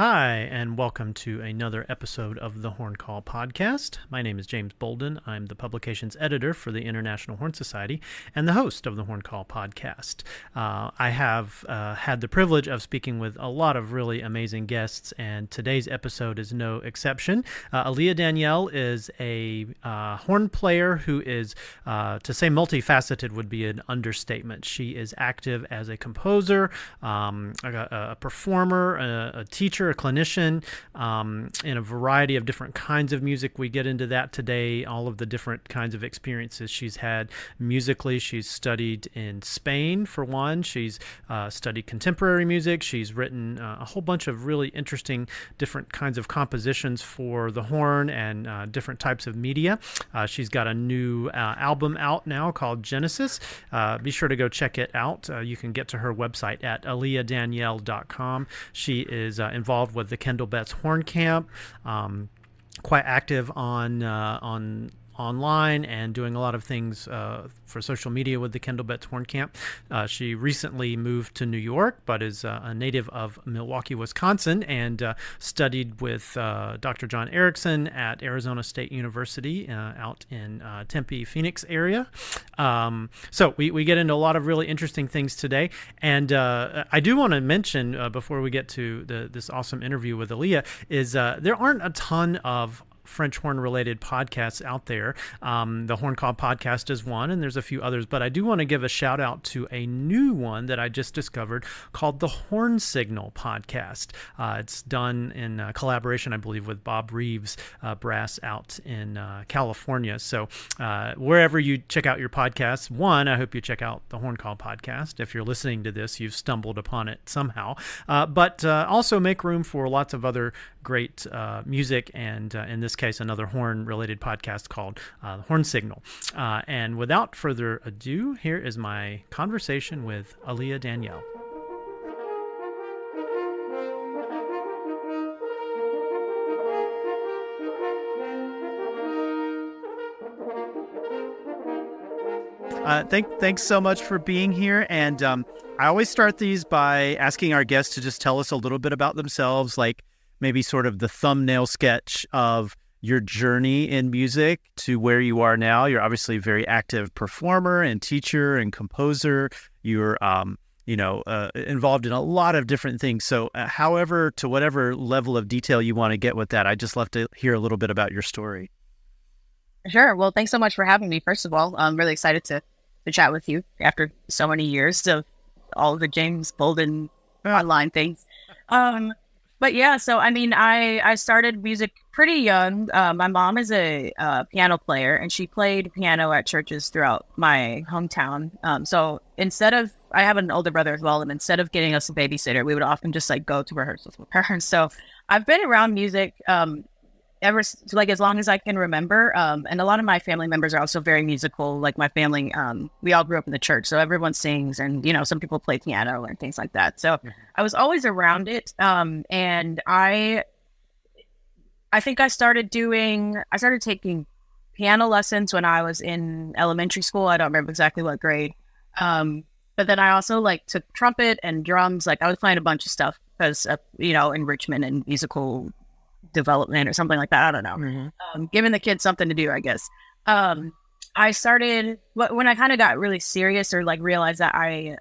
Hi, and welcome to another episode of the Horn Call podcast. My name is James Bolden. I'm the publications editor for the International Horn Society and the host of the Horn Call podcast. I have had the privilege of speaking with a lot of really amazing guests, and today's episode is no exception. Aliyah Danielle is a horn player who is, to say multifaceted would be an understatement. She is active as a composer, a performer, a teacher, a clinician, in a variety of different kinds of music. We get into that today, all of the different kinds of experiences she's had musically. She's studied in Spain, for one. She's studied contemporary music. She's written a whole bunch of really interesting different kinds of compositions for the horn and different types of media. She's got a new album out now called Genesis. Be sure to go check it out. You can get to her website at aliyahdanielle.com. She is involved with the Kendall Horn Camp, quite active on online and doing a lot of things for social media with the Kendall Horn Camp. She recently moved to New York, but is a native of Milwaukee, Wisconsin, and studied with Dr. John Ericson at Arizona State University out in Tempe, Phoenix area. So we get into a lot of really interesting things today. And I do want to mention, before we get to this awesome interview with Aliyah, is there aren't a ton of French horn related podcasts out there. The Horn Call podcast is one, and there's a few others, but I do want to give a shout out to a new one that I just discovered called the Horn Signal podcast. It's done in collaboration, I believe, with Bob Reeves Brass out in California. So wherever you check out your podcasts, one, I hope you check out the Horn Call podcast. If you're listening to this, you've stumbled upon it somehow. But also make room for lots of other great music, and in this case, another horn-related podcast called Horn Signal. And without further ado, here is my conversation with Aliyah Danielle. Thanks so much for being here. And I always start these by asking our guests to just tell us a little bit about themselves, like maybe sort of the thumbnail sketch of your journey in music to where you are now. You're obviously a very active performer and teacher and composer. You're, involved in a lot of different things. So to whatever level of detail you want to get with that, I'd just love to hear a little bit about your story. Sure. Well, thanks so much for having me. First of all, I'm really excited to chat with you after so many years of all of the James Bolden online things. But yeah, so I mean, I started music pretty young. My mom is a piano player, and she played piano at churches throughout my hometown. So I have an older brother as well, and instead of getting us a babysitter, we would often just go to rehearsals with her. So I've been around music as long as I can remember. And a lot of my family members are also very musical. Like my family, we all grew up in the church, so everyone sings, and some people play piano and things like that. So I was always around it. And I think I started taking piano lessons when I was in elementary school. I don't remember exactly what grade. But then I also took trumpet and drums. I was playing a bunch of stuff because enrichment and musical development or something like that. I don't know. Mm-hmm. Giving the kids something to do, I guess. I started when I kind of got really serious, or realized that I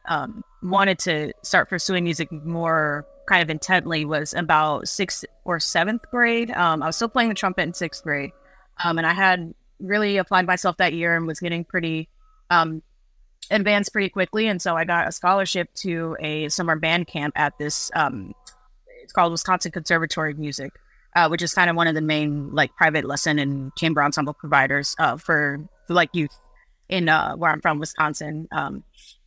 wanted to start pursuing music more kind of intently, was about 6th or 7th grade. I was still playing the trumpet in 6th grade. And I had really applied myself that year and was getting pretty advanced pretty quickly. And so I got a scholarship to a summer band camp at this, it's called Wisconsin Conservatory of Music, which is kind of one of the main private lesson and chamber ensemble providers for youth in where I'm from, Wisconsin.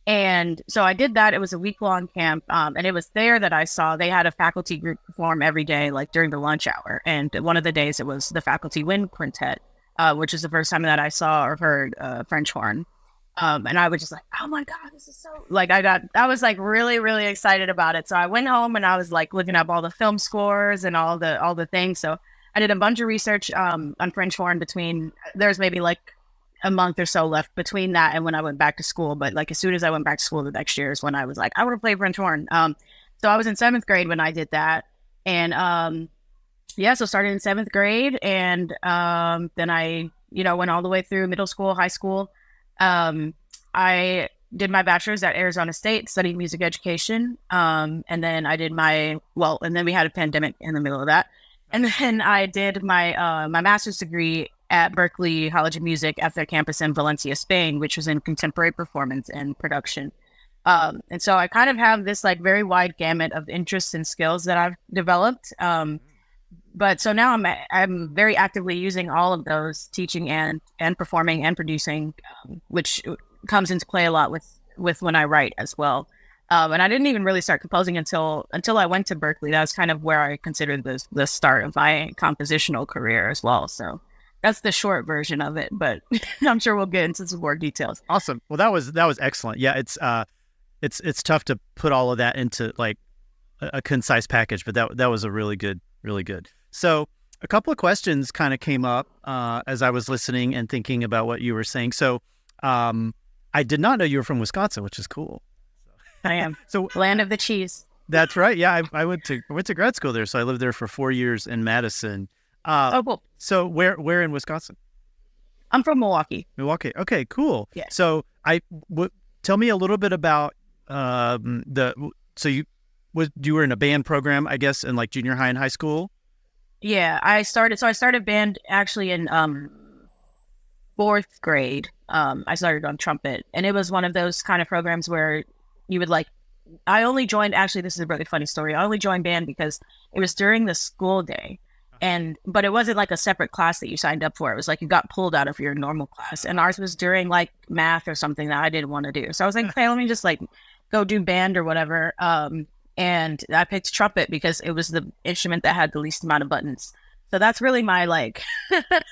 And so I did that. It was a week-long camp, and it was there that I saw they had a faculty group perform every day, during the lunch hour. And one of the days it was the faculty wind quintet, which is the first time that I saw or heard French horn. And I was just oh my God, this is so I was really, really excited about it. So I went home and I was looking up all the film scores and all the things. So I did a bunch of research on French horn there's maybe a month or so left between that and when I went back to school. But as soon as I went back to school the next year is when I was I want to play French horn. So I was in 7th grade when I did that. And so started in 7th grade, and then I, went all the way through middle school, high school. I did my bachelor's at Arizona State, studied music education. And then I did and then we had a pandemic in the middle of that. And then I did my my master's degree at Berklee College of Music at their campus in Valencia, Spain, which was in contemporary performance and production. And so I kind of have this like very wide gamut of interests and skills that I've developed. But so now I'm very actively using all of those, teaching and performing and producing, which comes into play a lot with when I write as well. And I didn't even really start composing until I went to Berklee. That was kind of where I considered the start of my compositional career as well. So that's the short version of it, but I'm sure we'll get into some more details. Awesome. Well, that was excellent. Yeah, it's tough to put all of that into like a concise package, but that was a really good. So a couple of questions kind of came up as I was listening and thinking about what you were saying. So I did not know you were from Wisconsin, which is cool. I am. So land of the cheese. That's right. Yeah, I went to grad school there, so I lived there for 4 years in Madison. Cool. So where in Wisconsin? I'm from Milwaukee. Milwaukee. Okay, cool. Yeah. So tell me a little bit about you were in a band program, I guess, in like junior high and high school. Yeah, I started band actually in 4th grade. I started on trumpet, and it was one of those kind of programs where you would like. I only joined. Actually, this is a really funny story. I only joined band because it was during the school day. But it wasn't like a separate class that you signed up for. It was like you got pulled out of your normal class, and ours was during like math or something that I didn't want to do. So I was like, hey, let me just like go do band or whatever. And I picked trumpet because it was the instrument that had the least amount of buttons. So that's really my like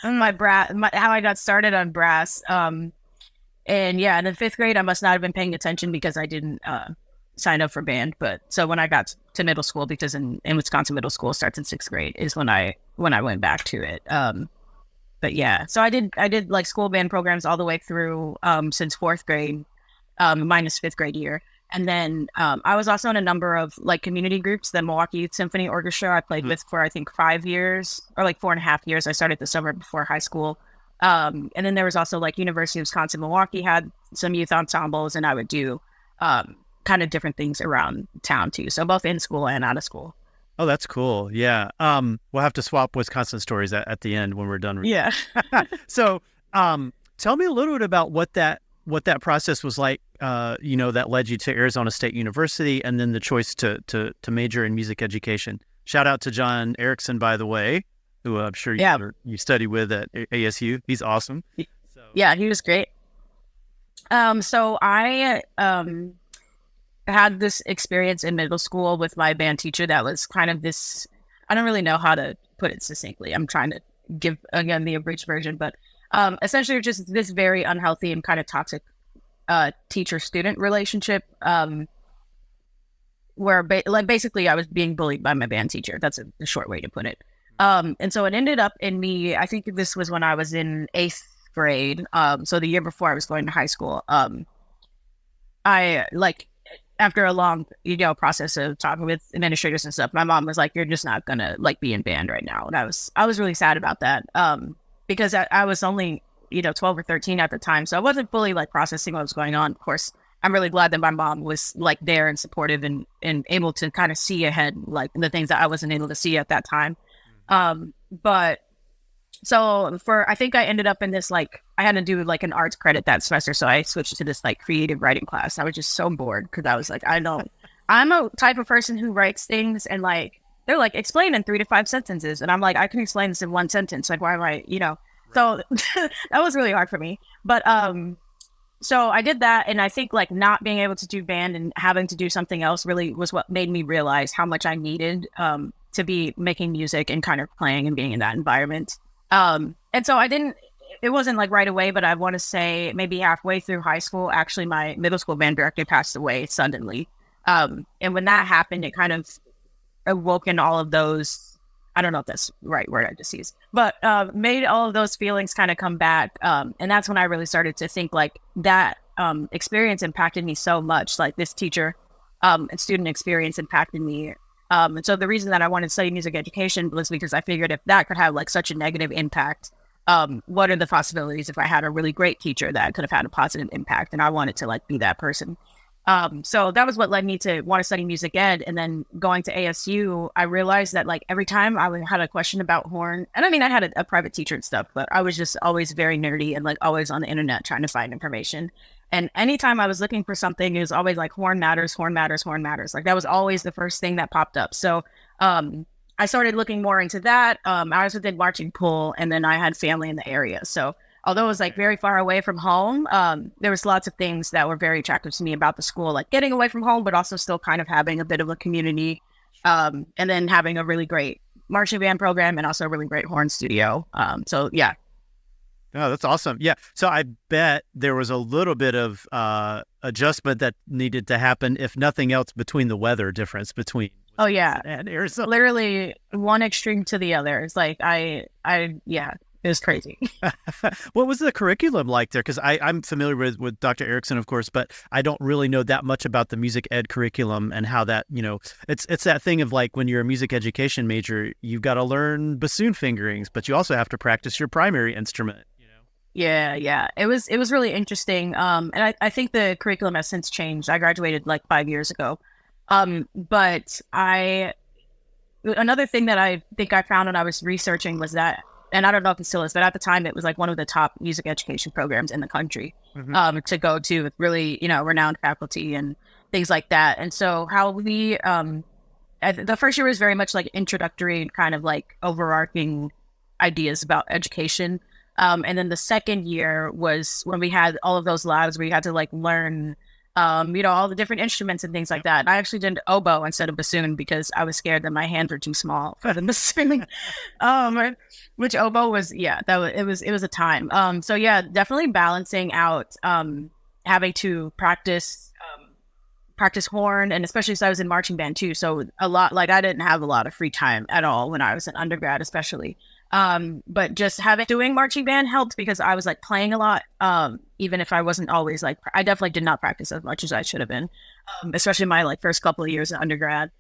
how I got started on brass. And in 5th grade, I must not have been paying attention because I didn't sign up for band. But so when I got to middle school, because in Wisconsin, middle school starts in 6th grade, is when I went back to it. But yeah, so I did like school band programs all the way through since 4th grade, minus 5th grade year. And then I was also in a number of like community groups. The Milwaukee Youth Symphony Orchestra I played with for I think 5 years, or like 4.5 years. I started the summer before high school. And then there was also like University of Wisconsin Milwaukee had some youth ensembles, and I would do kind of different things around town too. So both in school and out of school. Oh, that's cool. Yeah. We'll have to swap Wisconsin stories at the end when we're done. Yeah. So tell me a little bit about what that process was like, that led you to Arizona State University, and then the choice to major in music education. Shout out to John Ericson, by the way, who I'm sure you study with at ASU. He's awesome. Yeah, he was great. So I had this experience in middle school with my band teacher that was kind of this, I don't really know how to put it succinctly. I'm trying to give, again, the abridged version, but essentially just this very unhealthy and kind of toxic teacher-student relationship where basically I was being bullied by my band teacher. That's a short way to put it. And so it ended up in me, I think this was when I was in 8th grade. So the year before I was going to high school. I after a long, process of talking with administrators and stuff, my mom was like, you're just not gonna be in band right now. And I was really sad about that. Because I was only, 12 or 13 at the time. So I wasn't fully processing what was going on. Of course, I'm really glad that my mom was there and supportive and able to kind of see ahead, the things that I wasn't able to see at that time. But so I think I ended up in this, I had to do an arts credit that semester. So I switched to this creative writing class. I was just so bored because I was I'm a type of person who writes things and they're explain in 3 to 5 sentences. And I'm I can explain this in 1 sentence. Why am I, so that was really hard for me. But, so I did that. And I think not being able to do band and having to do something else really was what made me realize how much I needed, to be making music and kind of playing and being in that environment. And so it wasn't right away, but I want to say maybe halfway through high school, actually my middle school band director passed away suddenly. And when that happened, it kind of awoken all of those, I don't know if that's the right word I just used, but made all of those feelings kind of come back. And that's when I really started to think that experience impacted me so much. This teacher and student experience impacted me And so the reason that I wanted to study music education was because I figured if that could have like such a negative impact, what are the possibilities if I had a really great teacher that could have had a positive impact? And I wanted to like be that person. So that was what led me to want to study music ed. And then going to ASU, I realized that like every time had a question about horn, and I mean, I had a private teacher and stuff, but I was just always very nerdy and like always on the internet trying to find information. And anytime I was looking for something, it was always like horn matters, horn matters, horn matters. Like that was always the first thing that popped up. So, I started looking more into that. I also did marching pool, and then I had family in the area. So although it was like very far away from home, there was lots of things that were very attractive to me about the school, like getting away from home, but also still kind of having a bit of a community, and then having a really great marching band program and also a really great horn studio. So yeah. Oh, that's awesome. Yeah. So I bet there was a little bit of adjustment that needed to happen, if nothing else, between the weather difference between. Oh yeah. And Arizona. Literally one extreme to the other. It's like, yeah. It was crazy. What was the curriculum like there? Because I'm familiar with Dr. Ericson, of course, but I don't really know that much about the music ed curriculum and how that, it's that thing of like when you're a music education major, you've got to learn bassoon fingerings, but you also have to practice your primary instrument. Yeah. It was really interesting. And I think the curriculum has since changed. I graduated like 5 years ago. But another thing that I think I found when I was researching was that, and I don't know if it still is, but at the time it was like one of the top music education programs in the country, to go to with really, renowned faculty and things like that. And so how we, the first year was very much like introductory, kind of like overarching ideas about education. And then the second year was when we had all of those labs where you had to like learn, all the different instruments and things like that. And I actually did oboe instead of bassoon because I was scared that my hands were too small for the bassoon. Which oboe was, it was a time. So yeah, definitely balancing out, having to practice horn, and especially so I was in marching band too. So a lot, like I didn't have a lot of free time at all when I was an undergrad, especially. But just doing marching band helped because I was like playing a lot. Even if I wasn't always like, I definitely did not practice as much as I should have been, especially my like first couple of years in undergrad.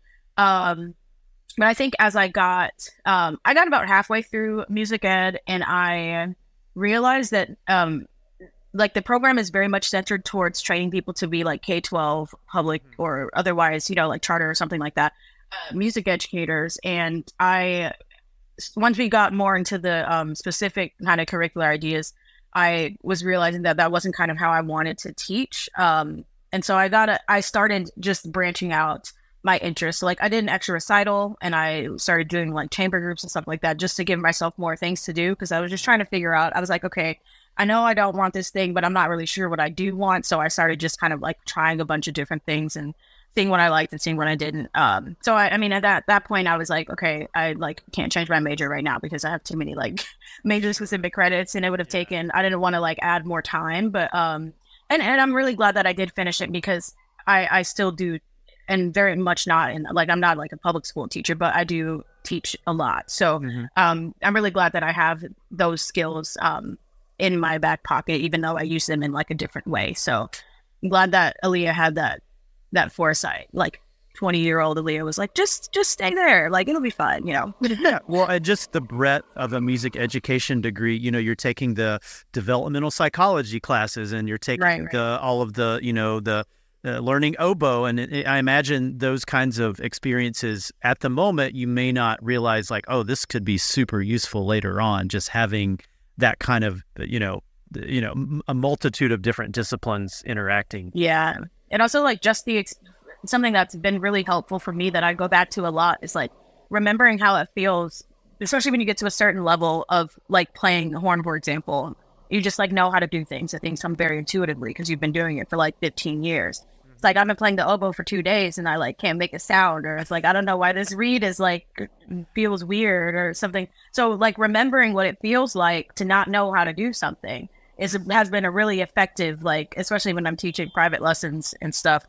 But I think as I got about halfway through music ed, and I realized that, like the program is very much centered towards training people to be like K-12 public or otherwise, like charter or something like that, music educators. And once we got more into the specific kind of curricular ideas, I was realizing that wasn't kind of how I wanted to teach. And so I started just branching out my interests. So, like I did an extra recital, and I started doing like chamber groups and stuff like that just to give myself more things to do, because I was just trying to figure out, I was like, okay, I know I don't want this thing, but I'm not really sure what I do want. So I started just kind of like trying a bunch of different things and seeing what I liked and seeing what I didn't. So I mean, at that point I was like, okay, I like can't change my major right now because I have too many like major specific credits, and it would have taken, I didn't want to like add more time, but, and I'm really glad that I did finish it, because I still do, and very much not in like, I'm not like a public school teacher, but I do teach a lot. So, I'm really glad that I have those skills, in my back pocket, even though I use them in like a different way. So I'm glad that Aliyah had that foresight. Like 20-year-old Aliyah was like, just stay there. Like, it'll be fine, Yeah. Well, and just the breadth of a music education degree, you're taking the developmental psychology classes, and you're taking all of the, the learning oboe. And I imagine those kinds of experiences at the moment, you may not realize like, oh, this could be super useful later on, just having that kind of, a multitude of different disciplines interacting. Yeah. And also like just something that's been really helpful for me that I go back to a lot is like remembering how it feels, especially when you get to a certain level of like playing the horn, for example. You just like know how to do things. Things come very intuitively because you've been doing it for like 15 years. It's like I've been playing the oboe for 2 days and I like can't make a sound, or it's like I don't know why this reed is like feels weird or something. So like remembering what it feels like to not know how to do something has been a really effective, like especially when I'm teaching private lessons and stuff.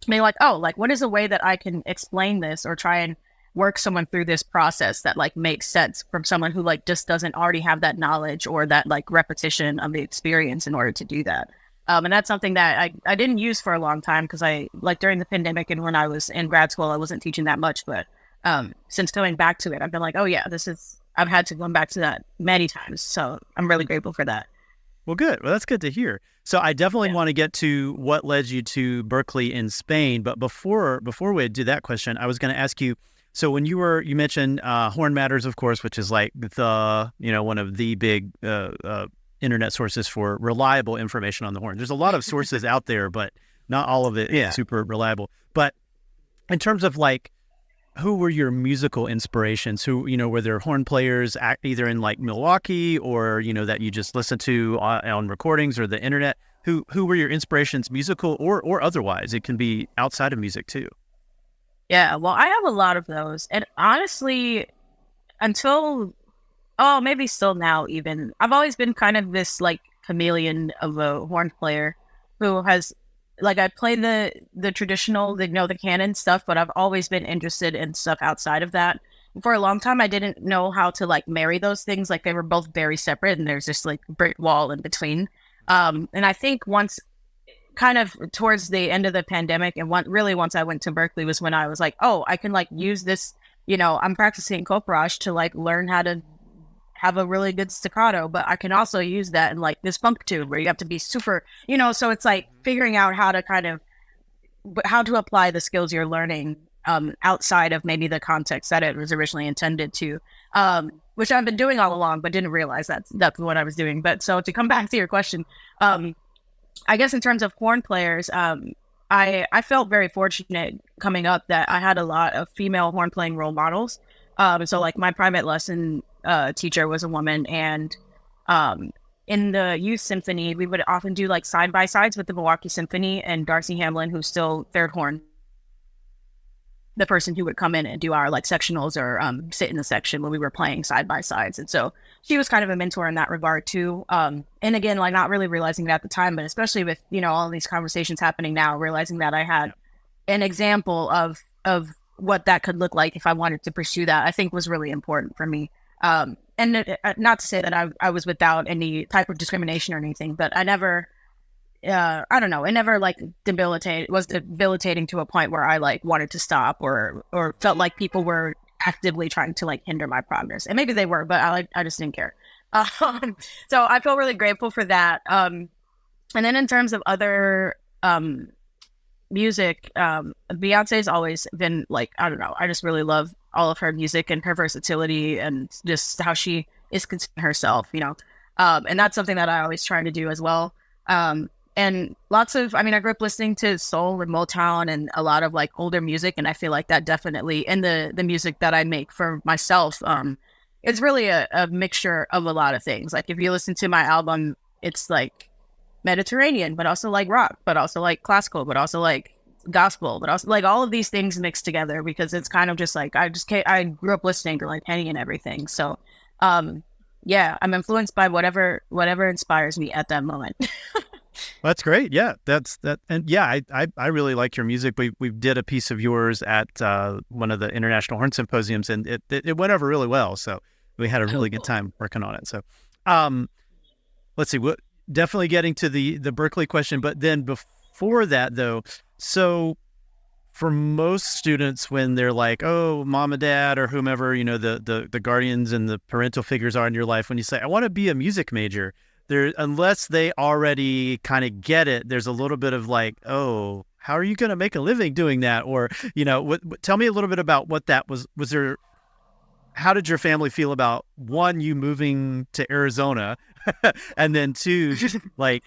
Being like, oh, like what is a way that I can explain this or try and work someone through this process that like makes sense from someone who like just doesn't already have that knowledge or that like repetition of the experience in order to do that. And that's something that I didn't use for a long time because during the pandemic and when I was in grad school, I wasn't teaching that much. But since going back to it, I've been like, oh yeah, I've had to go back to that many times. So I'm really grateful for that. Well, good. Well, that's good to hear. So I definitely want to get to what led you to Berklee in Spain. But before we do that question, I was going to ask you, so when you mentioned Horn Matters, of course, which is like the, one of the big internet sources for reliable information on the horn. There's a lot of sources out there, but not all of it is super reliable. But in terms of like, who were your musical inspirations? Who, were there horn players either in like Milwaukee or, that you just listened to on recordings or the internet? Who were your inspirations, musical or otherwise? It can be outside of music too. Yeah, well, I have a lot of those. And honestly, maybe still now even, I've always been kind of this like chameleon of a horn player who has, like, I play the traditional, the canon stuff, but I've always been interested in stuff outside of that. For a long time, I didn't know how to like marry those things. Like they were both very separate and there's just like brick wall in between. And I think once kind of towards the end of the pandemic and once I went to Berklee was when I was like, oh, I can like use this, I'm practicing Coprage to like learn how to have a really good staccato, but I can also use that in like this funk tune where you have to be super, so it's like figuring out how to apply the skills you're learning outside of maybe the context that it was originally intended to, which I've been doing all along, but didn't realize that's what I was doing. But so to come back to your question, I guess in terms of horn players, I felt very fortunate coming up that I had a lot of female horn playing role models. So like my private lesson teacher was a woman, and in the youth symphony, we would often do like side by sides with the Milwaukee Symphony and Darcy Hamlin, who's still third horn, the person who would come in and do our like sectionals or sit in the section when we were playing side by sides. And so she was kind of a mentor in that regard too. And again, like not really realizing it at the time, but especially with, all these conversations happening now, realizing that I had an example of what that could look like if I wanted to pursue that, I think was really important for me. And not to say that I was without any type of discrimination or anything, but I never, I don't know, it never like was debilitating to a point where I like wanted to stop or felt like people were actively trying to like hinder my progress. And maybe they were, but I just didn't care. So I feel really grateful for that. And then in terms of other music, Beyonce's always been like, I don't know, I just really love all of her music and her versatility and just how she is considering herself, and that's something that I always try to do as well. And lots of, I grew up listening to soul and Motown and a lot of like older music. And I feel like that definitely in the music that I make for myself, it's really a mixture of a lot of things. Like if you listen to my album, it's like Mediterranean, but also like rock, but also like classical, but also like gospel, but also like all of these things mixed together because it's kind of just like, I grew up listening to like any and everything. So, yeah, I'm influenced by whatever inspires me at that moment. That's great. Yeah, that's that. And yeah, I really like your music. We did a piece of yours at one of the International Horn Symposiums, and it went over really well. So we had a really good time working on it. So, let's see. Definitely getting to the Berklee question, but then before that though, so for most students, when they're like, oh, mom and dad or whomever, the guardians and the parental figures are in your life, when you say, I want to be a music major, there, unless they already kind of get it, there's a little bit of like, oh, how are you going to make a living doing that? Or, tell me a little bit about what that was. Was there, how did your family feel about one, you moving to Arizona and then two, like,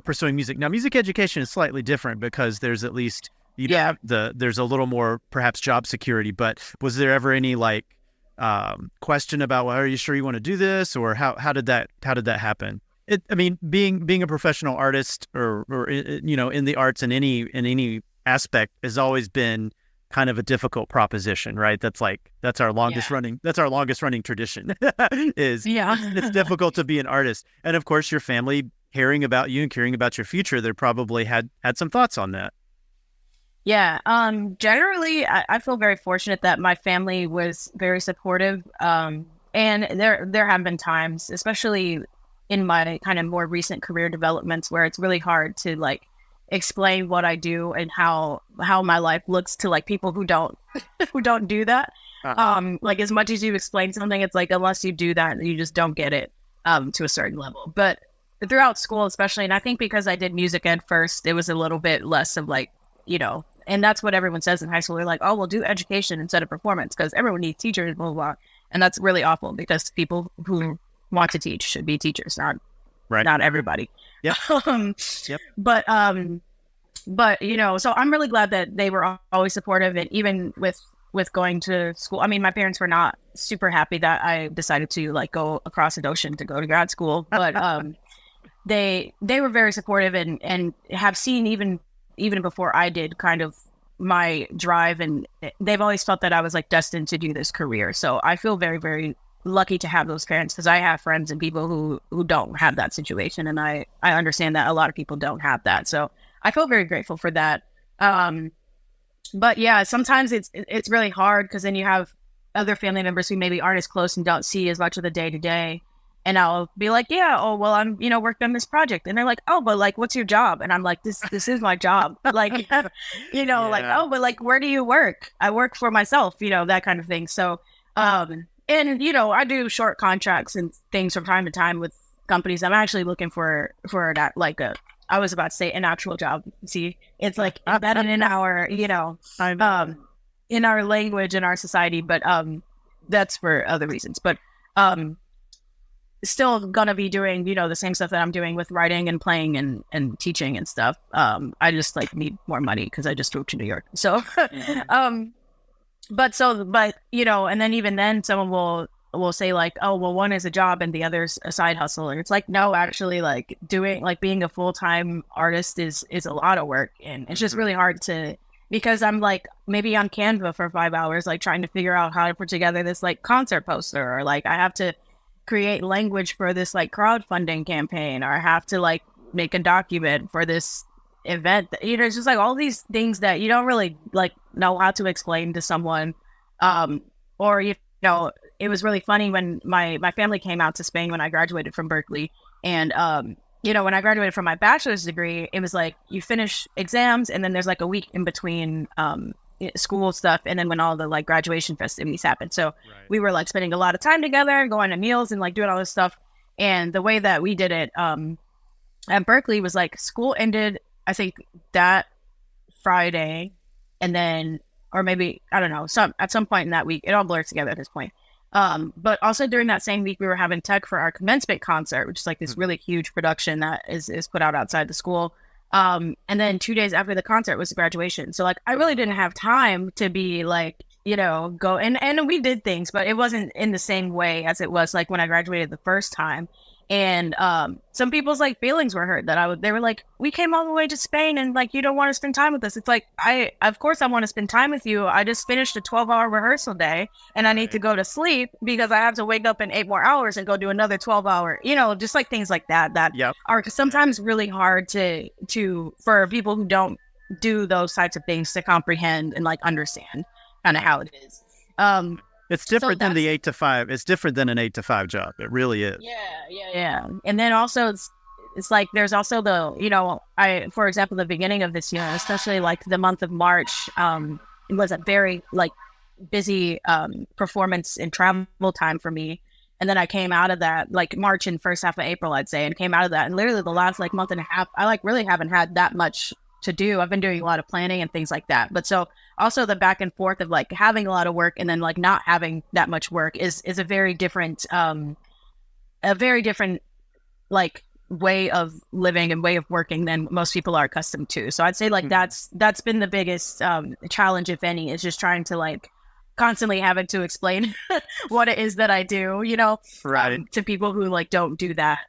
pursuing music? Now, music education is slightly different because there's at least, there's a little more perhaps job security, but was there ever any like question about, well, are you sure you want to do this? Or how did that happen? Being a professional artist or in the arts in any aspect has always been kind of a difficult proposition, right? That's our longest running tradition it's difficult to be an artist. And of course, your family caring about you and caring about your future, they probably had some thoughts on that. Yeah. Generally, I feel very fortunate that my family was very supportive. And there have been times, especially in my kind of more recent career developments where it's really hard to like explain what I do and how my life looks to like people who don't who don't do that. Like as much as you explain something, it's like unless you do that, you just don't get it to a certain level. But throughout school, especially, and I think because I did music ed first, it was a little bit less of like, you know, and that's what everyone says in high school. They're like, oh, we'll do education instead of performance because everyone needs teachers, blah, blah, blah. And that's really awful because people who want to teach should be teachers, not everybody. Yep. Yep. But you know, so I'm really glad that they were always supportive, and even with going to school. I mean, my parents were not super happy that I decided to like go across an ocean to go to grad school, but they were very supportive and have seen even before I did kind of my drive, and they've always felt that I was like destined to do this career. So I feel very, very lucky to have those parents because I have friends and people who don't have that situation, and I understand that a lot of people don't have that. So I feel very grateful for that. But yeah, sometimes it's really hard because then you have other family members who maybe aren't as close and don't see as much of the day to day. And I'll be like, yeah, oh, well, I'm, you know, working on this project. And they're like, oh, but like, what's your job? And I'm like, this is my job. Like, you know, like, oh, but like, where do you work? I work for myself, you know, that kind of thing. So, and, you know, I do short contracts and things from time to time with companies. I'm actually looking for that, like I was about to say an actual job. See, it's like embedded in our, you know, in our language, in our society, but that's for other reasons. But still gonna be doing, you know, the same stuff that I'm doing with writing and playing and teaching and stuff. I just like need more money because I just moved to New York. So, but you know, and then even then, someone will say like, oh, well, one is a job and the other's a side hustle. And it's like, no, actually, like being a full-time artist is a lot of work. And it's just really hard because I'm like maybe on Canva for 5 hours, like trying to figure out how to put together this like concert poster, or like I have to create language for this like crowdfunding campaign, or I have to like make a document for this event. You know, it's just like all these things that you don't really like know how to explain to someone. Or, you know, it was really funny when my family came out to Spain when I graduated from Berklee. And, you know, when I graduated from my bachelor's degree, it was like you finish exams and then there's like a week in between school stuff. And then when all the like graduation festivities happened. So we were like spending a lot of time together, going to meals and like doing all this stuff. And the way that we did it at Berklee was like school ended, I think that Friday. And then, or maybe, I don't know, at some point in that week, it all blurs together at this point. But also during that same week, we were having tech for our commencement concert, which is like this really huge production that is put out outside the school. And then 2 days after the concert was graduation. So like, I really didn't have time to be like, you know, go and we did things, but it wasn't in the same way as it was like when I graduated the first time. And some people's like feelings were hurt that they were like, we came all the way to Spain and like, you don't want to spend time with us. It's like, of course I want to spend time with you. I just finished a 12-hour rehearsal day and I need to go to sleep because I have to wake up in 8 more hours and go do another 12-hour, you know, just like things like that are sometimes really hard for people who don't do those types of things to comprehend and like understand kind of how it is. It's different than the 8 to 5. It's different than an 8 to 5 job. It really is. Yeah. And then also it's like, there's also the, you know, for example, the beginning of this year, especially like the month of March, it was a very like busy performance and travel time for me. And then I came out of that like March and first half of April, I'd say, and came out of that. And literally the last like month and a half, I like really haven't had that much to do. I've been doing a lot of planning and things like that. But so also the back and forth of like having a lot of work and then like not having that much work is a very different like way of living and way of working than most people are accustomed to. So I'd say like that's been the biggest challenge, if any, is just trying to like constantly having to explain what it is that I do, you know, to people who like don't do that.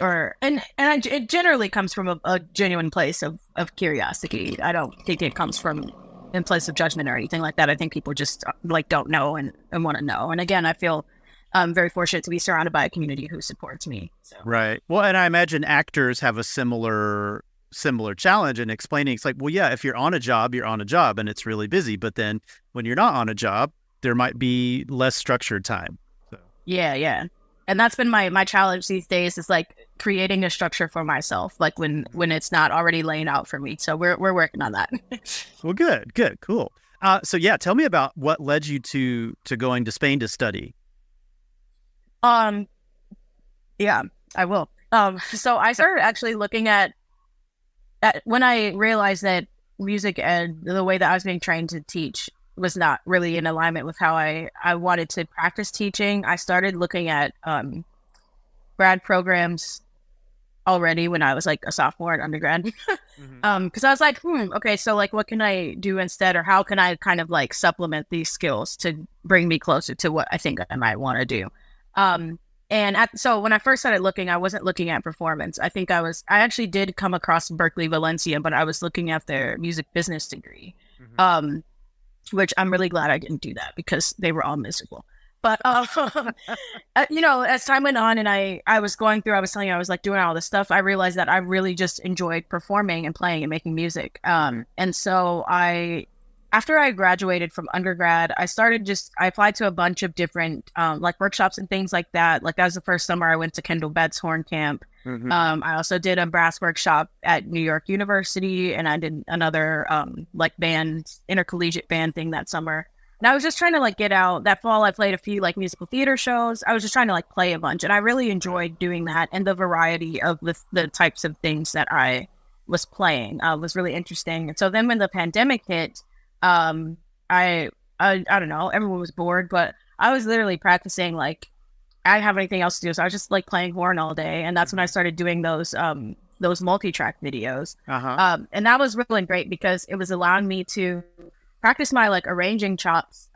It generally comes from a genuine place of curiosity. I don't think it comes from in place of judgment or anything like that. I think people just like don't know and want to know. And again, I feel very fortunate to be surrounded by a community who supports me. So. Right. Well, and I imagine actors have a similar challenge in explaining. It's like, well, yeah, if you're on a job, you're on a job and it's really busy. But then when you're not on a job, there might be less structured time. So. Yeah. And that's been my challenge these days, is like creating a structure for myself, like when it's not already laying out for me. So we're working on that. Well, good, cool. So yeah, tell me about what led you to going to Spain to study. Yeah, I will. So I started actually looking at when I realized that music and the way that I was being trained to teach was not really in alignment with how I wanted to practice teaching. I started looking at grad programs already when I was like a sophomore at undergrad. Because I was like, okay, so like what can I do instead, or how can I kind of like supplement these skills to bring me closer to what I think I might want to do. So when I first started looking, I wasn't looking at performance. I actually did come across Berklee, Valencia, but I was looking at their music business degree, which I'm really glad I didn't do that because they were all miserable. But, as time went on and I was going through, I was telling you, I was like doing all this stuff. I realized that I really just enjoyed performing and playing and making music. And so after I graduated from undergrad, I applied to a bunch of different like workshops and things like that. Like that was the first summer I went to Kendall Betts horn camp. I also did a brass workshop at New York University, and I did another like intercollegiate band thing that summer. And I was just trying to like get out. That fall, I played a few like musical theater shows. I was just trying to like play a bunch, and I really enjoyed doing that. And the variety of the types of things that I was playing was really interesting. And so then when the pandemic hit, I don't know, everyone was bored, but I was literally practicing. Like I didn't have anything else to do, so I was just like playing horn all day. And that's when I started doing those multi-track videos. And that was really great because it was allowing me to practice my like arranging chops,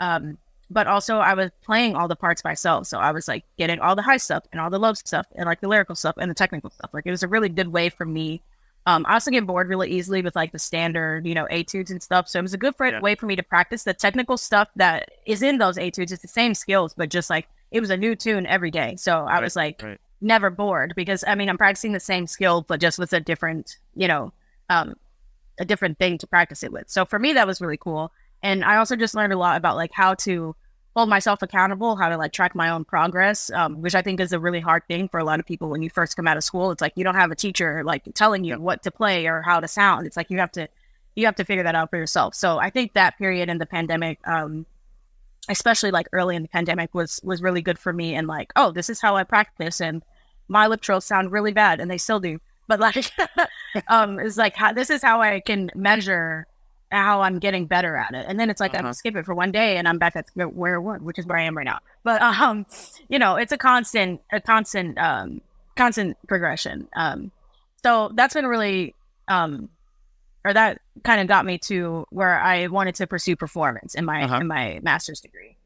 but also I was playing all the parts myself. So I was like getting all the high stuff and all the low stuff and like the lyrical stuff and the technical stuff. Like it was a really good way for me. I also get bored really easily with like the standard, etudes and stuff. So it was a good way for me to practice the technical stuff that is in those etudes. It's the same skills, but just like it was a new tune every day. So I was like never bored because I'm practicing the same skill, but just with a different, a different thing to practice it with. So for me, that was really cool. And I also just learned a lot about like how to hold myself accountable, how to like track my own progress, which I think is a really hard thing for a lot of people when you first come out of school. It's like you don't have a teacher like telling you what to play or how to sound. It's like you have to figure that out for yourself. So I think that period in the pandemic, especially like early in the pandemic, was really good for me. And like, oh, this is how I practice, and my lip trills sound really bad, and they still do. But like, it's like this is how I can measure how I'm getting better at it. And then it's like I skip it for one day and I'm back at square one, which is where I am right now. But it's a constant progression. So that's been really or that kind of got me to where I wanted to pursue performance in my master's degree.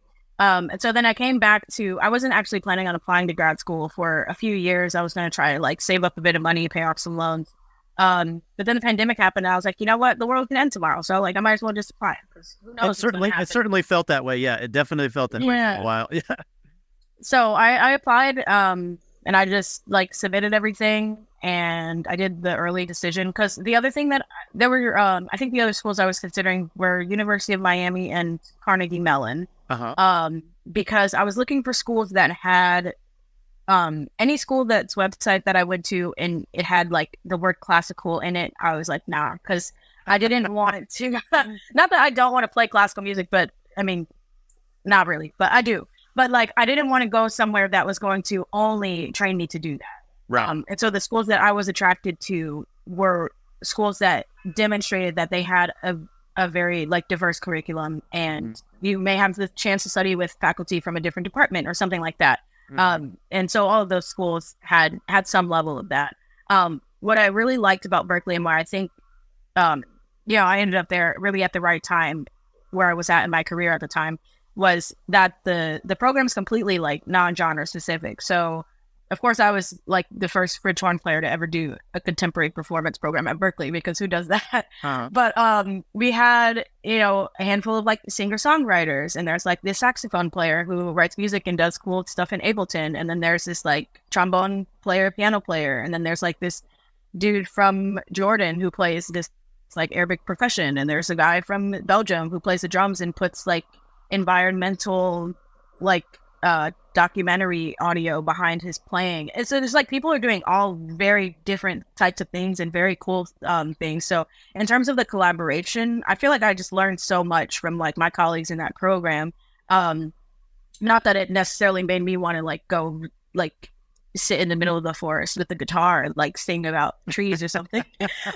And so then I came back I wasn't actually planning on applying to grad school for a few years. I was going to try to like save up a bit of money, pay off some loans. But then the pandemic happened, and I was like, you know what? The world can end tomorrow. So like, I might as well just apply. Who knows? It certainly felt that way. Yeah, it definitely felt that way for a while. Yeah. So I applied, and I just like submitted everything, and I did the early decision because the other thing that there were, I think the other schools I was considering were University of Miami and Carnegie Mellon. Because I was looking for schools that had any school that's website that I went to and it had like the word classical in it. I was like, nah, because I didn't want to, not that I don't want to play classical music, but not really, but I do. But like, I didn't want to go somewhere that was going to only train me to do that. Right. And so the schools that I was attracted to were schools that demonstrated that they had a very like diverse curriculum, and you may have the chance to study with faculty from a different department or something like that. And so all of those schools had some level of that. What I really liked about Berklee and why I think, I ended up there really at the right time where I was at in my career at the time was that the program's completely like non-genre specific. So of course I was like the first fridge horn player to ever do a contemporary performance program at Berklee, because who does that? But we had, a handful of like singer-songwriters, and there's like this saxophone player who writes music and does cool stuff in Ableton. And then there's this like trombone player, piano player. And then there's like this dude from Jordan who plays this like Arabic percussion. And there's a guy from Belgium who plays the drums and puts like environmental like documentary audio behind his playing. It's like people are doing all very different types of things and very cool things. So in terms of the collaboration, I feel like I just learned so much from like my colleagues in that program. Not that it necessarily made me want to like go like sit in the middle of the forest with the guitar and like sing about trees or something,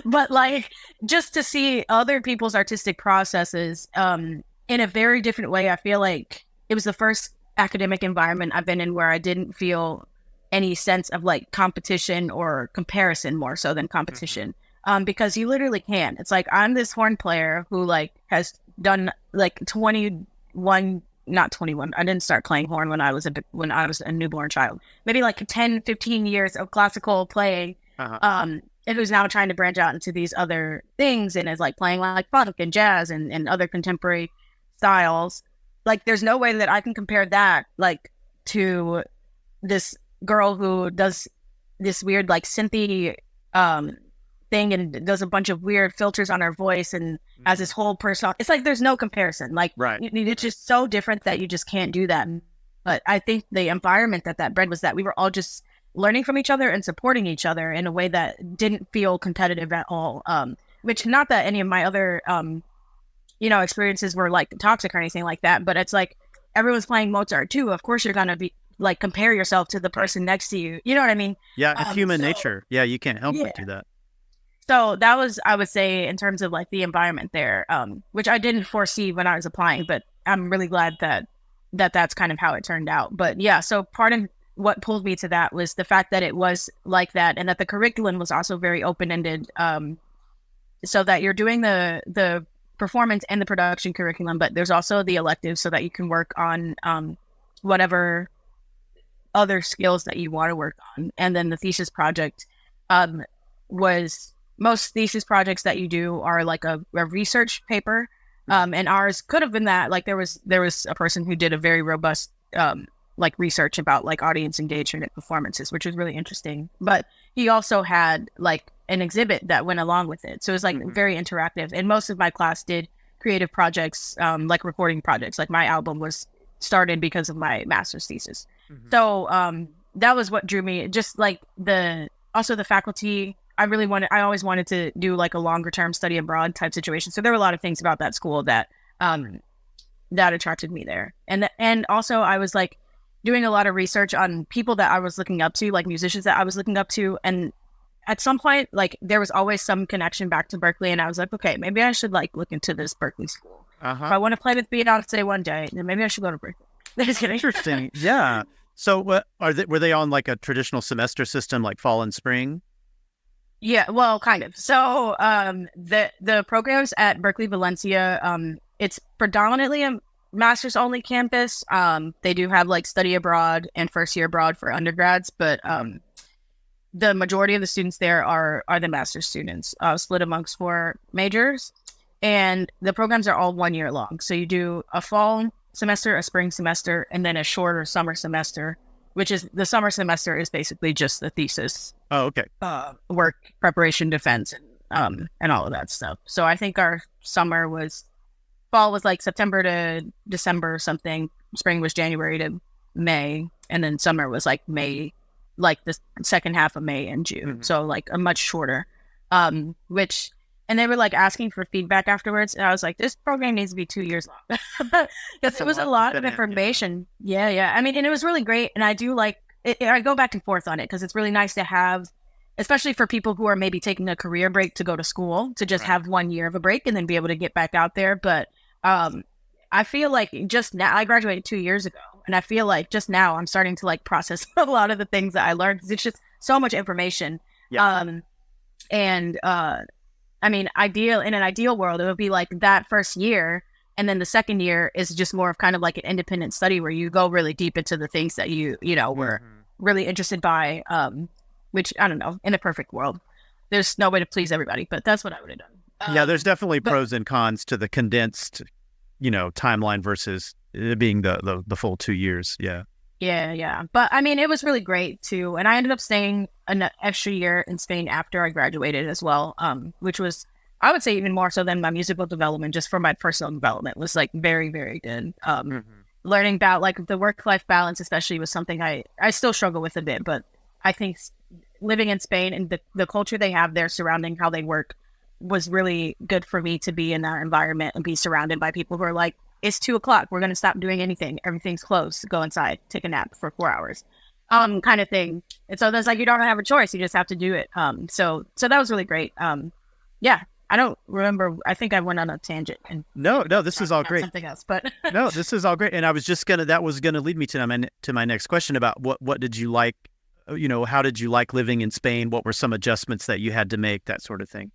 but like just to see other people's artistic processes in a very different way. I feel like it was the first academic environment I've been in where I didn't feel any sense of like competition or comparison more so than competition. Because you literally can. It's like I'm this horn player who like has done like 21, not 21. I didn't start playing horn when I was a newborn child. Maybe like 10, 15 years of classical playing. And who's now trying to branch out into these other things and is like playing like funk and jazz and other contemporary styles. Like there's no way that I can compare that like to this girl who does this weird like synthy thing and does a bunch of weird filters on her voice and has this whole person. It's like there's no comparison. Like it's just so different that you just can't do that. But I think the environment that bred was that we were all just learning from each other and supporting each other in a way that didn't feel competitive at all. Which not that any of my other experiences were like toxic or anything like that, but it's like everyone's playing Mozart too. Of course you're gonna be like compare yourself to the person next to you. You know what I mean? Yeah, it's human nature. Yeah, you can't help but do that. So that was, I would say, in terms of like the environment there, which I didn't foresee when I was applying, but I'm really glad that that's kind of how it turned out. But yeah, so part of what pulled me to that was the fact that it was like that and that the curriculum was also very open-ended, so that you're doing the performance and the production curriculum, but there's also the electives so that you can work on whatever other skills that you want to work on. And then the thesis project was... Most thesis projects that you do are like a research paper, and ours could have been that. Like there was a person who did a very robust like research about like audience engagement and performances, which was really interesting. But he also had like an exhibit that went along with it, so it was like very interactive. And most of my class did creative projects, like recording projects. Like my album was started because of my master's thesis. So that was what drew me. Just like the faculty. I always wanted to do like a longer term study abroad type situation. So there were a lot of things about that school that attracted me there. And also I was like doing a lot of research on people that I was looking up to, like musicians that I was looking up to. And at some point, like there was always some connection back to Berklee. And I was like, okay, maybe I should like look into this Berklee school. If I want to play with Beyonce one day, then maybe I should go to Berklee. Interesting. Yeah. So were they on like a traditional semester system, like fall and spring? Yeah, well, kind of. So the programs at Berklee Valencia, it's predominantly a master's only campus. They do have like study abroad and first year abroad for undergrads, but the majority of the students there are the master's students, split amongst 4 majors, and the programs are all 1 year long. So you do a fall semester, a spring semester, and then a shorter summer semester, which is the summer semester is basically just the thesis. Oh, okay. Work preparation, defense, and all of that stuff. So I think our fall was like September to December or something. Spring was January to May, and then summer was like May, like the second half of May and June. So like a much shorter, and they were like asking for feedback afterwards. And I was like, this program needs to be 2 years long. Because it was a lot of information. Yeah. I mean, and it was really great. And I do like it. I go back and forth on it because it's really nice to have, especially for people who are maybe taking a career break to go to school, to just have 1 year of a break and then be able to get back out there. But I feel like just now, I graduated 2 years ago. And I feel like just now I'm starting to like process a lot of the things that I learned. It's just so much information. Yeah. I mean, in an ideal world, it would be like that first year. And then the second year is just more of kind of like an independent study where you go really deep into the things that you were really interested by, which I don't know, in a perfect world, there's no way to please everybody, but that's what I would have done. Yeah, there's definitely pros and cons to the condensed, timeline versus it being the full 2 years. Yeah. Yeah. But I mean, it was really great too. And I ended up staying an extra year in Spain after I graduated as well, which was, I would say, even more so than my musical development, just for my personal development, was like very, very good. learning about like the work-life balance, especially, was something I still struggle with a bit. But I think living in Spain and the culture they have there surrounding how they work was really good for me to be in that environment and be surrounded by people who are like, it's 2:00. We're going to stop doing anything. Everything's closed. Go inside, take a nap for 4 hours, kind of thing. And so there's like, you don't have a choice. You just have to do it. So that was really great. Yeah, I don't remember. I think I went on a tangent. And no, this is all great. Something else, but no, this is all great. And I was just that was gonna lead me to my next question about what did you like? You know, how did you like living in Spain? What were some adjustments that you had to make? That sort of thing.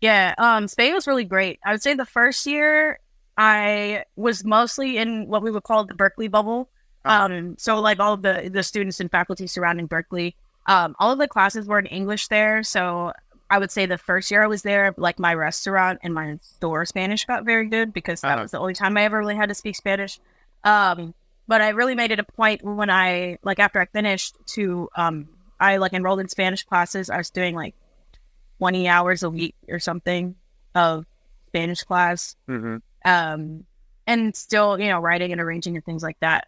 Yeah, Spain was really great. I would say the first year I was mostly in what we would call the Berklee bubble. So like all of the students and faculty surrounding Berklee, all of the classes were in English there. So I would say the first year I was there, like my restaurant and my store Spanish got very good because that was the only time I ever really had to speak Spanish. But I really made it a point when after I finished to, I like enrolled in Spanish classes. I was doing like 20 hours a week or something of Spanish class. Mm-hmm. And still, you know, writing and arranging and things like that.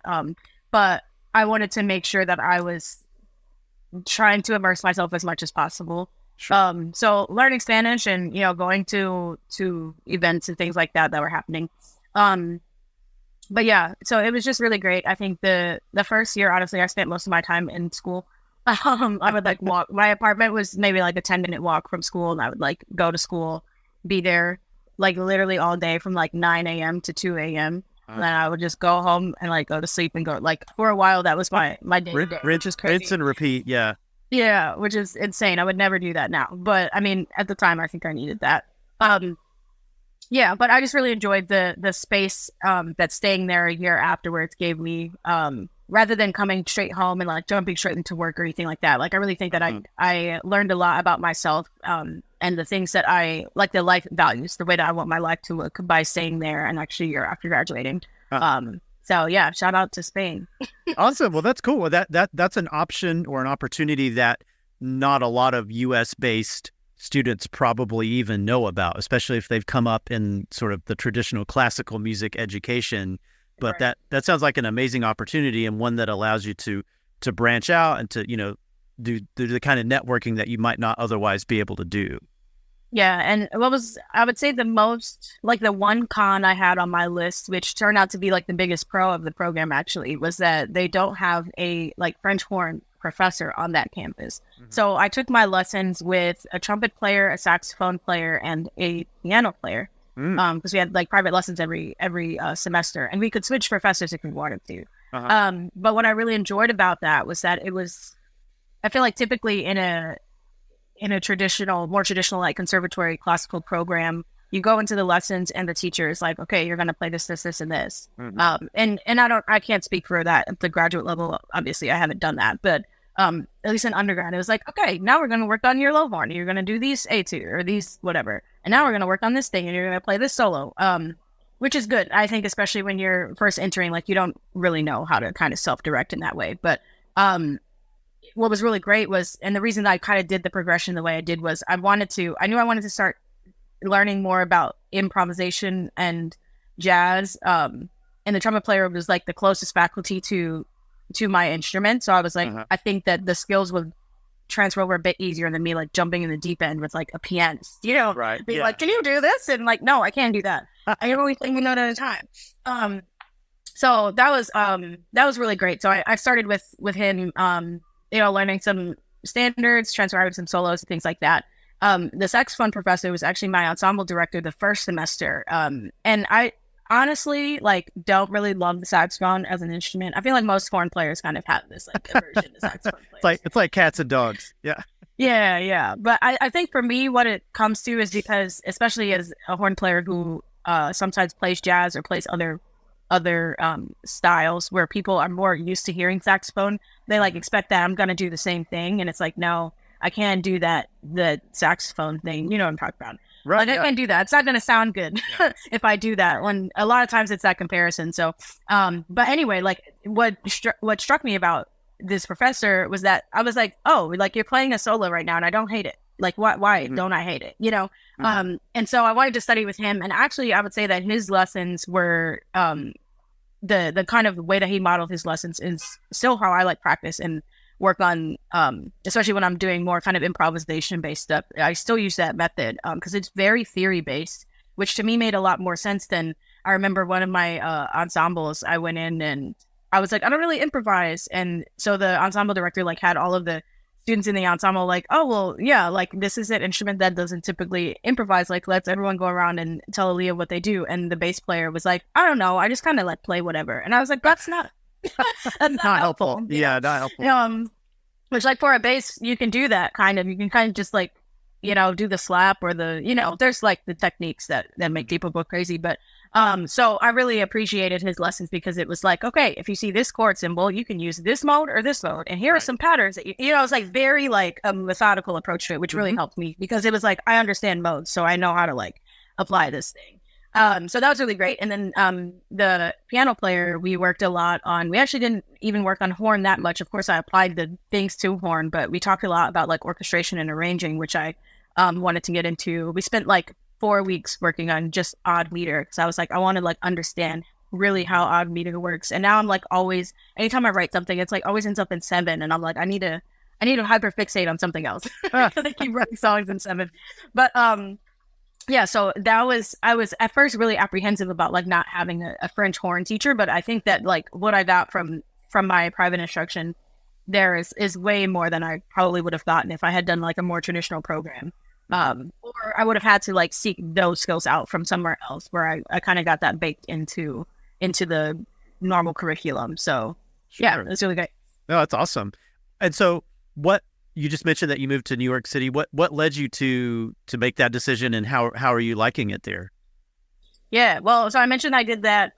But I wanted to make sure that I was trying to immerse myself as much as possible. Sure. So learning Spanish and, you know, going to events and things like that were happening. But yeah, so it was just really great. I think the first year, honestly, I spent most of my time in school. I would like walk. My apartment was maybe like a 10-minute walk from school, and I would like go to school, be there like literally all day from like 9 a.m. to 2 a.m. And then I would just go home and like go to sleep and go like for a while. That was my day to day, which is crazy. Rinse and repeat. Yeah. Yeah, which is insane. I would never do that now. But I mean, at the time, I think I needed that. Yeah, but I just really enjoyed the space that staying there a year afterwards gave me, rather than coming straight home and like jumping straight into work or anything like that. Like I really think that I learned a lot about myself and the things that I like, the life values, the way that I want my life to look by staying there and actually a year after graduating. So yeah, shout out to Spain. Awesome. Well, that's cool. Well, that's an option or an opportunity that not a lot of U.S. based students probably even know about, especially if they've come up in sort of the traditional classical music education. But right. that sounds like an amazing opportunity and one that allows you to branch out and to, you know, do the kind of networking that you might not otherwise be able to do. Yeah. And I would say the most, like the one con I had on my list, which turned out to be like the biggest pro of the program actually, was that they don't have a like French horn professor on that campus. Mm-hmm. So I took my lessons with a trumpet player, a saxophone player, and a piano player. Because we had like private lessons every semester, and we could switch professors if we wanted to. But what I really enjoyed about that was that I feel like typically in a more traditional like conservatory classical program, you go into the lessons and the teacher is like, okay, you're going to play this, this, this, and this. Mm-hmm. And I can't speak for that at the graduate level. Obviously, I haven't done that, but at least in undergrad, it was like, okay, now we're going to work on your low horn. You're going to do these A2 or these whatever. And now we're going to work on this thing and you're going to play this solo, which is good. I think, especially when you're first entering, like you don't really know how to kind of self-direct in that way. But what was really great was, and the reason that I kind of did the progression the way I did was I knew I wanted to start learning more about improvisation and jazz. And the trumpet player was like the closest faculty to my instrument. So I was like, I think that the skills would transfer over a bit easier than me like jumping in the deep end with like a pianist, you know, right? Be like, can you do this? And like, no, I can't do that. I can only play one note at a time. So that was really great. So I started with him, you know, learning some standards, transcribing some solos and things like that. The saxophone professor was actually my ensemble director the first semester. And I honestly like don't really love the saxophone as an instrument. I feel like most horn players kind of have this like aversion to saxophone players. It's like cats and dogs. Yeah. Yeah. But I think for me, what it comes to is because, especially as a horn player who sometimes plays jazz or plays other styles where people are more used to hearing saxophone, they like expect that I'm going to do the same thing. And it's like, no, I can't do that, the saxophone thing. You know what I'm talking about. Right, like, I can't do that. It's not going to sound good if I do that. When a lot of times it's that comparison. So, but anyway, like what struck me about this professor was that I was like, oh, like you're playing a solo right now and I don't hate it. Like, why don't I hate it? You know? And so I wanted to study with him. And actually, I would say that his lessons were the kind of way that he modeled his lessons is still how I like practice and work on, especially when I'm doing more kind of improvisation based stuff. I still use that method because it's very theory based, which to me made a lot more sense than I remember one of my ensembles. I went in and I was like, I don't really improvise. And so the ensemble director like had all of the students in the ensemble like, oh, well, yeah, like this is an instrument that doesn't typically improvise. Like, let's everyone go around and tell Aliyah what they do. And the bass player was like, I don't know. I just kind of like play whatever. And I was like, that's not not helpful. Yeah, not helpful. Which like for a bass, you can do that kind of. You can kind of just like, do the slap or the, there's like the techniques that make people go crazy. But so I really appreciated his lessons because it was like, okay, if you see this chord symbol, you can use this mode or this mode. And here are some patterns that, it's like very like a methodical approach to it, which really helped me because it was like, I understand modes. So I know how to like apply this thing. So that was really great. And then the piano player, we worked a lot on, we actually didn't even work on horn that much. Of course, I applied the things to horn, but we talked a lot about like orchestration and arranging, which I wanted to get into. We spent like 4 weeks working on just odd meter because I was like, I want to like understand really how odd meter works. And now I'm like always, anytime I write something, it's like always ends up in 7. And I'm like, I need to hyperfixate on something else because I keep writing songs in 7. But yeah, so I was at first really apprehensive about like not having a French horn teacher, but I think that like what I got from my private instruction there is way more than I probably would have gotten if I had done like a more traditional program. Or I would have had to like seek those skills out from somewhere else where I kind of got that baked into the normal curriculum. So yeah, it's really great. No, that's awesome. And so what you just mentioned that you moved to New York City. What led you to make that decision, and how are you liking it there? Yeah, well, so I mentioned I did that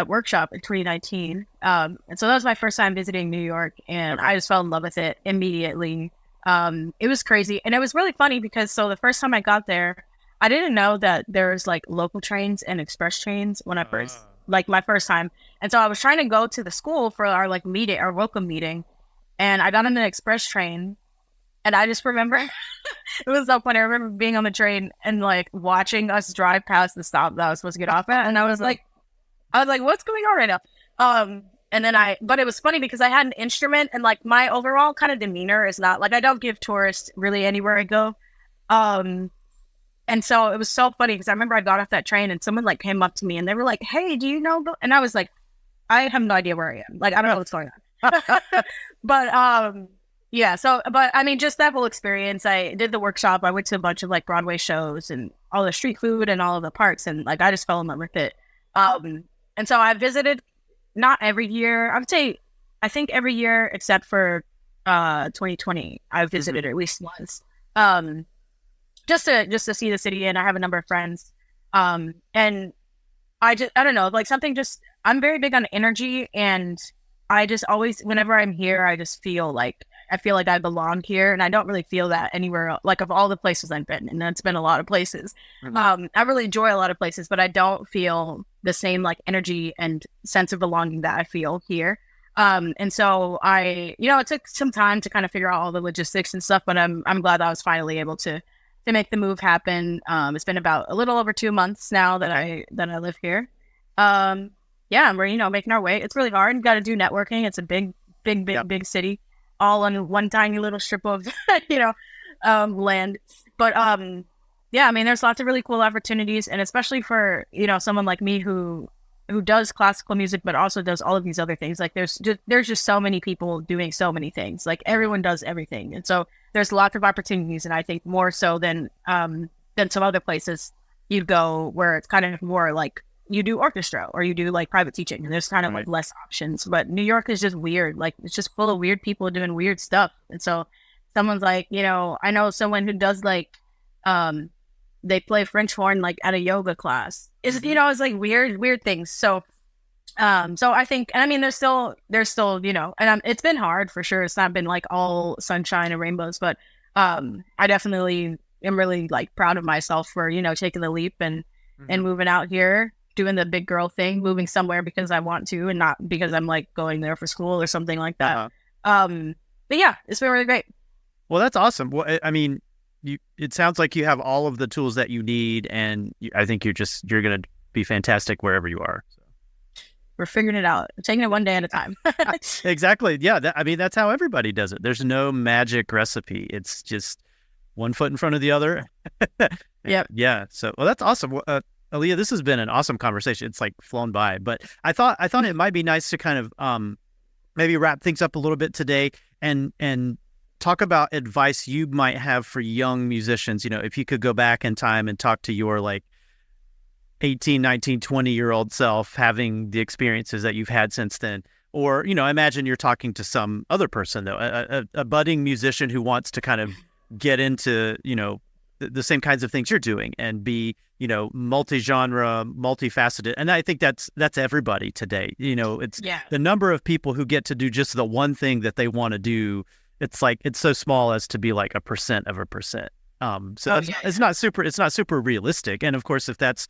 workshop in 2019. And so that was my first time visiting New York, and I just fell in love with it immediately. It was crazy. And it was really funny because so the first time I got there, I didn't know that there was like local trains and express trains when I first, like my first time. And so I was trying to go to the school for our like meeting, our welcome meeting. And I got on an express train, and I just remember it was so funny. I remember being on the train and like watching us drive past the stop that I was supposed to get off at. And I was like, what's going on right now? And then but it was funny because I had an instrument, and like my overall kind of demeanor is not like, I don't give tourists really anywhere I go. And so it was so funny because I remember I got off that train and someone like came up to me and they were like, hey, do you know? And I was like, I have no idea where I am. Like, I don't know what's going on. But, yeah. So, but I mean, just that whole experience, I did the workshop. I went to a bunch of like Broadway shows and all the street food and all of the parks. And like, I just fell in love with it. And so I visited not every year. I would say, I think every year except for 2020, I visited at least once. Just to see the city. And I have a number of friends. And I don't know, like something just, I'm very big on energy, and I just always, whenever I'm here, I just feel like I belong here, and I don't really feel that anywhere else. Like of all the places I've been, and that's been a lot of places. I really enjoy a lot of places, but I don't feel the same like energy and sense of belonging that I feel here. And so it took some time to kind of figure out all the logistics and stuff, but I'm glad that I was finally able to make the move happen. It's been about a little over 2 months now that I live here. Yeah, and we're, making our way. It's really hard. You got to do networking. It's a big city, all on one tiny little strip of, land. But, yeah, I mean, there's lots of really cool opportunities. And especially for, someone like me who does classical music, but also does all of these other things. Like there's just so many people doing so many things. Like everyone does everything. And so there's lots of opportunities. And I think more so than some other places you go where it's kind of more like, you do orchestra or you do like private teaching, and there's kind of like less options. But New York is just weird. Like it's just full of weird people doing weird stuff. And so someone's like, I know someone who does like, they play French horn like at a yoga class. It's like weird things. So I think, and I mean, there's still, and it's been hard for sure. It's not been like all sunshine and rainbows, but I definitely am really like proud of myself for, taking the leap and moving out here, doing the big girl thing, moving somewhere because I want to and not because I'm like going there for school or something like that. But yeah, it's been really great. Well, that's awesome. Well, I mean, it sounds like you have all of the tools that you need, and I think you're going to be fantastic wherever you are. So. We're figuring it out. We're taking it one day at a time. Exactly. Yeah. I mean, that's how everybody does it. There's no magic recipe. It's just one foot in front of the other. Yep. Yeah. So, well, that's awesome. Aliyah, this has been an awesome conversation. It's like flown by, but I thought it might be nice to kind of maybe wrap things up a little bit today and talk about advice you might have for young musicians. You know, if you could go back in time and talk to your like 18, 19, 20-year-old self, having the experiences that you've had since then. Or, you know, I imagine you're talking to some other person, though, a budding musician who wants to kind of get into, you know, the same kinds of things you're doing and be, you know, multi-genre, multifaceted. And I think that's everybody today. You know, it's the number of people who get to do just the one thing that they want to do. It's like, it's so small as to be like 1% of a percent. It's not super realistic. And of course, if that's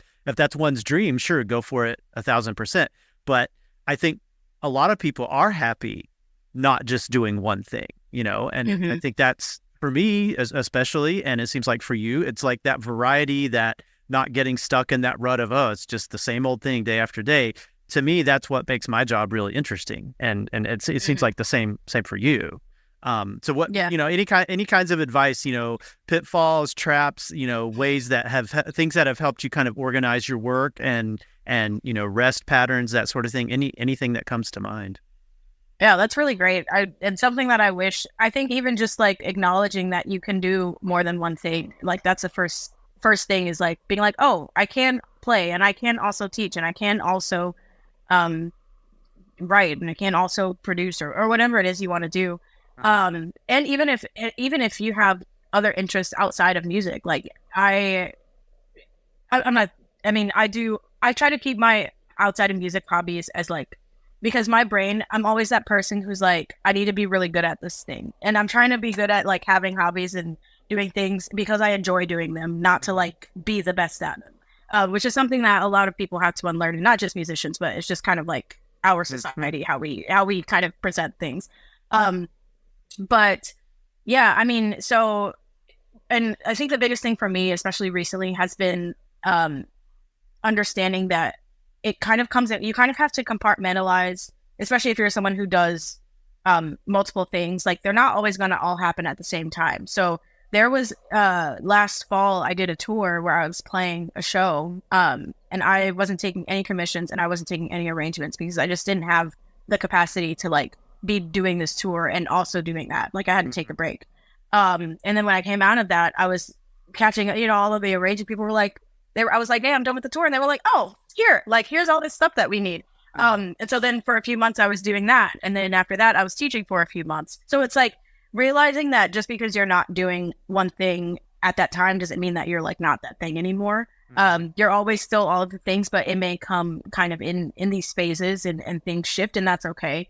one's dream, sure, go for it 1,000%. But I think a lot of people are happy not just doing one thing, you know, and I think that's, for me, especially, and it seems like for you, it's like that variety, that not getting stuck in that rut of, oh, it's just the same old thing day after day. To me, that's what makes my job really interesting. And it seems like the same for you. So what, you know, any kinds of advice, you know, pitfalls, traps, you know, ways that things that have helped you kind of organize your work and, you know, rest patterns, that sort of thing, anything that comes to mind. Yeah, that's really great. And something that I think even just like acknowledging that you can do more than one thing, like that's the first thing, is like being like, oh, I can play and I can also teach and I can also write and I can also produce or whatever it is you want to do. And even if you have other interests outside of music, like I try to keep my outside of music hobbies as like, because my brain, I'm always that person who's like, I need to be really good at this thing. And I'm trying to be good at like having hobbies and doing things because I enjoy doing them, not to like be the best at them, which is something that a lot of people have to unlearn, and not just musicians, but it's just kind of like our society, how we kind of present things. But yeah, I mean, so, and I think the biggest thing for me, especially recently, has been understanding that it kind of comes in, you kind of have to compartmentalize, especially if you're someone who does multiple things. Like, they're not always going to all happen at the same time. So there was last fall, I did a tour where I was playing a show, and I wasn't taking any commissions and I wasn't taking any arrangements because I just didn't have the capacity to like be doing this tour and also doing that. Like, I had to take a break. And then when I came out of that, I was catching, you know, all of the arrangement people were like, I was like, hey, I'm done with the tour. And they were like, oh, here's all this stuff that we need. And so then for a few months I was doing that. And then after that I was teaching for a few months. So it's like realizing that just because you're not doing one thing at that time doesn't mean that you're like not that thing anymore. You're always still all of the things, but it may come kind of in these phases and things shift, and that's okay.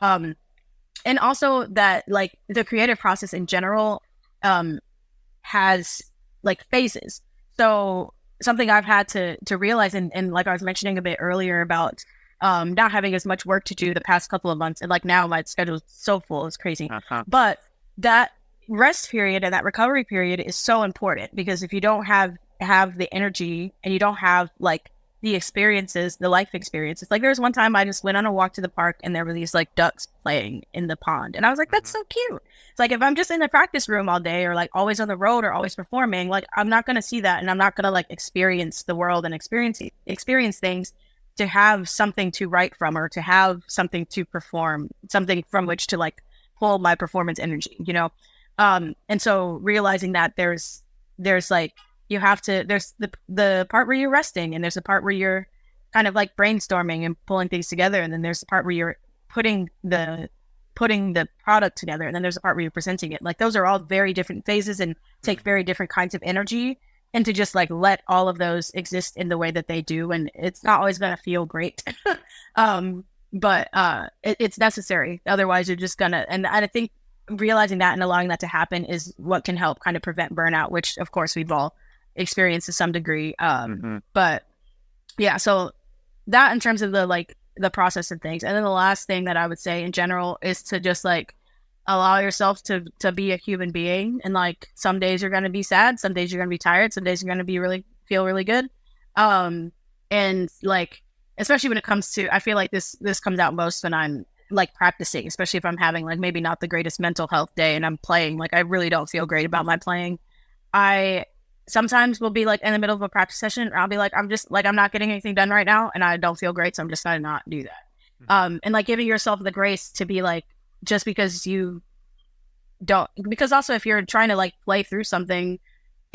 And also that like the creative process in general has like phases. So something I've had to realize, and like I was mentioning a bit earlier about not having as much work to do the past couple of months, and like now my schedule is so full, it's crazy. But that rest period and that recovery period is so important, because if you don't have the energy and you don't have like the experiences, the life experiences. Like, there was one time I just went on a walk to the park and there were these like ducks playing in the pond, and I was like, that's so cute. It's like, if I'm just in the practice room all day or like always on the road or always performing, like I'm not going to see that, and I'm not going to like experience the world and experience things to have something to write from, or to have something to perform, something from which to like pull my performance energy, you know? And so realizing that there's like, you have to, there's the part where you're resting, and there's the part where you're kind of like brainstorming and pulling things together, and then there's the part where you're putting the product together, and then there's the part where you're presenting it. Like, those are all very different phases and take very different kinds of energy, and to just like let all of those exist in the way that they do. And it's not always going to feel great, but it's necessary. Otherwise you're just gonna, and I think realizing that and allowing that to happen is what can help kind of prevent burnout, which of course we've all experienced to some degree. But yeah, so that in terms of the process of things. And then the last thing that I would say in general is to just like allow yourself to be a human being. And like, some days you're going to be sad, some days you're going to be tired, some days you're going to feel really good. And like, especially when it comes to, I feel like this comes out most when I'm like practicing, especially if I'm having like maybe not the greatest mental health day and I'm playing, like I really don't feel great about my playing. I sometimes will be like in the middle of a practice session, I'll be like, I'm just like, I'm not getting anything done right now and I don't feel great. So I'm just going to not do that. And like giving yourself the grace to be like, just because you don't, because also if you're trying to like play through something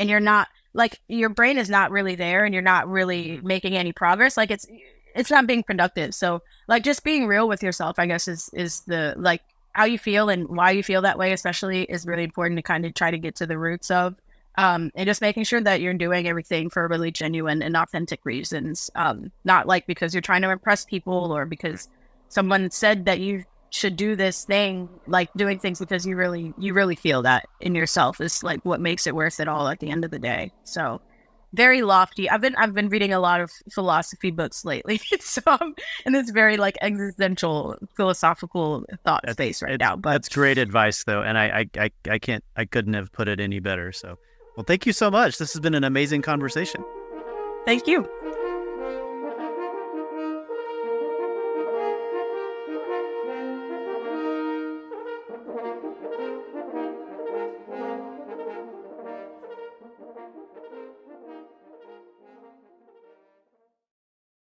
and you're not like, your brain is not really there and you're not really making any progress, like it's not being productive. So like just being real with yourself, I guess is the like how you feel and why you feel that way especially is really important to kind of try to get to the roots of, and just making sure that you're doing everything for really genuine and authentic reasons, not like because you're trying to impress people or because someone said that you should do this thing, like doing things because you really feel that in yourself is like what makes it worth it all at the end of the day. So very lofty. I've been reading a lot of philosophy books lately. So in this very like existential philosophical thought space right now. But that's great advice though. And I couldn't have put it any better. So well, thank you so much. This has been an amazing conversation. Thank you.